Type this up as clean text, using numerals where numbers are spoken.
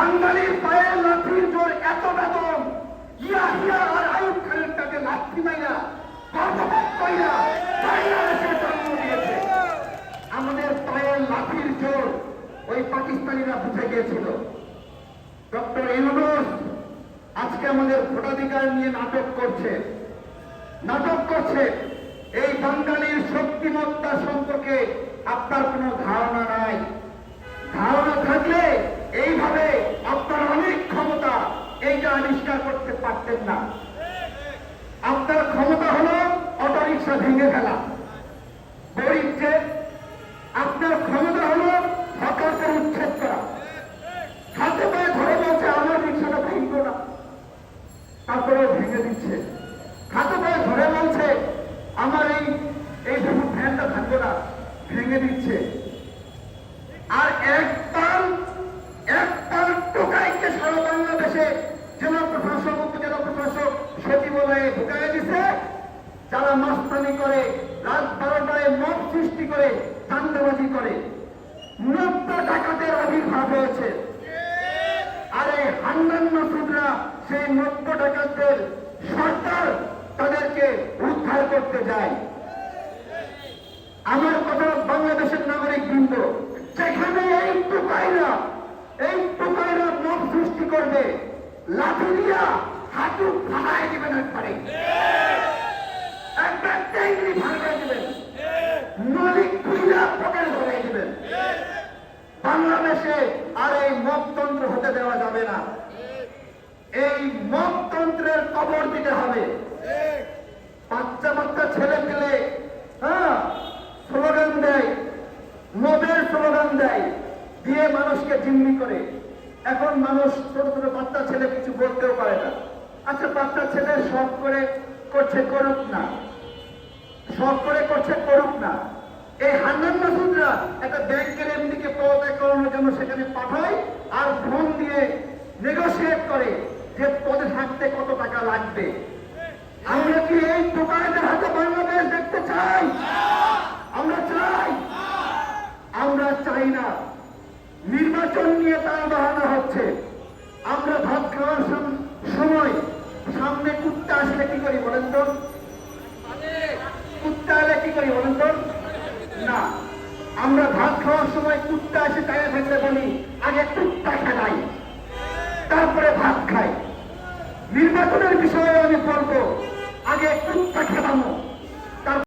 বাঙালির পায়ে লাঠির জোর এত বেদম, ইয়াহিয়া আর আইয়ুব খানের তাকে লাঠি মাইরা গর্ভপাত কইরা বাংলাদেশে জন্ম দিয়েছে। আমাদের পায়ের লাঠির জোর ওই পাকিস্তানিরা বুঝে গিয়েছিল। ডক্টর ইউনূস আজকে আমাদের ভোটাধিকার নিয়ে নাটক করছে। এই বাঙালির শক্তিমত্তা সম্পর্কে আপনার কোনো ধারণা নাই। ধারণা থাকলে এইভাবে আপনার অনেক ক্ষমতা, এইটা আবিষ্কার করতে পারতেন না। আপনার ক্ষমতা হলো অটোরিকশা ভেঙে ফেলা, গরিবকে। আপনার ক্ষমতা হলো হকারদের উচ্ছেদ করা। হাতে পায়ে ধরে বলছে আমার রিক্সাটা ভাঙবো না, তারপরেও ভেঙে দিচ্ছে। হাতে পায়ে ধরে বলছে আমার এই দেখুন ফ্যানটা ভাঙবো না, ভেঙে দিচ্ছে। আর একটাল টোকাইকে সারা বাংলাদেশে জেলা প্রশাসক, উপজেলা প্রশাসক, সচিবালয়ে ঢুকাই দিছে, যারা মাস্তানি করে, রাত 12টায় মব সৃষ্টি করে, চাঁদাবাজি করে। 90 ডাকাতের আবির্ভাব হয়েছে। আর এই হান্নান মাসুদরা সেই 90 ডাকাতদের সরকার তাদেরকে উদ্ধার করতে যায়। আমার কথা বাংলাদেশের নাগরিক বৃন্দ, যেখানে এই টোকাইরা মব সৃষ্টি করবে, লাঠি দিয়া হাঁটু ভাঙায় দিবেন, একবার টেঙ্গি ভাঙায় দিবেন, নলিক খুইলা পকেট ধরাই দিবেন। বাংলাদেশে আর এই মবতন্ত্র হতে দেওয়া যাবে না। এই মবতন্ত্রের কবর দিতে হবে। বাচ্চা ছেলে পেলে স্লোগান দেয়, মদের স্লোগান দেয়, দিয়ে মানুষকে জিম্মি করে। এখন মানুষ ছোট ছোট বাচ্চা ছেলে কিছু বলতেও পারে না। আচ্ছা, বাচ্চা ছেলে শখ করে করছে, করুক না, শখ করে করছে, করুক না। এই হান্নান মাসুদরা একটা ব্যাংকের এমডিকে পদত্যাগ করানোর জন্য সেখানে পাঠায়, আর ফোন দিয়ে নেগোসিয়েট করে যে পদে থাকতে কত টাকা লাগবে। আমরা কি এই টোকাইদের হাতে বাংলাদেশ দেখতে চাই? আমরা চাই? আমরা চাই না। নির্বাচন নিয়ে তার বাহানা হচ্ছে। আমরা ভাত খাওয়ার সময় সামনে কুত্তা আসলে কি করি বলেন তো? কুত্তা এলে কি করি বলেন তো? না, আমরা ভাত খাওয়ার সময় কুত্তা এসে চাইয়া থাকলে বলি আগে কুত্তা খেলাই, তারপরে ভাত খাই। নির্বাচনের বিষয়ে আমি বলবো আগে কুত্তা খেলানো,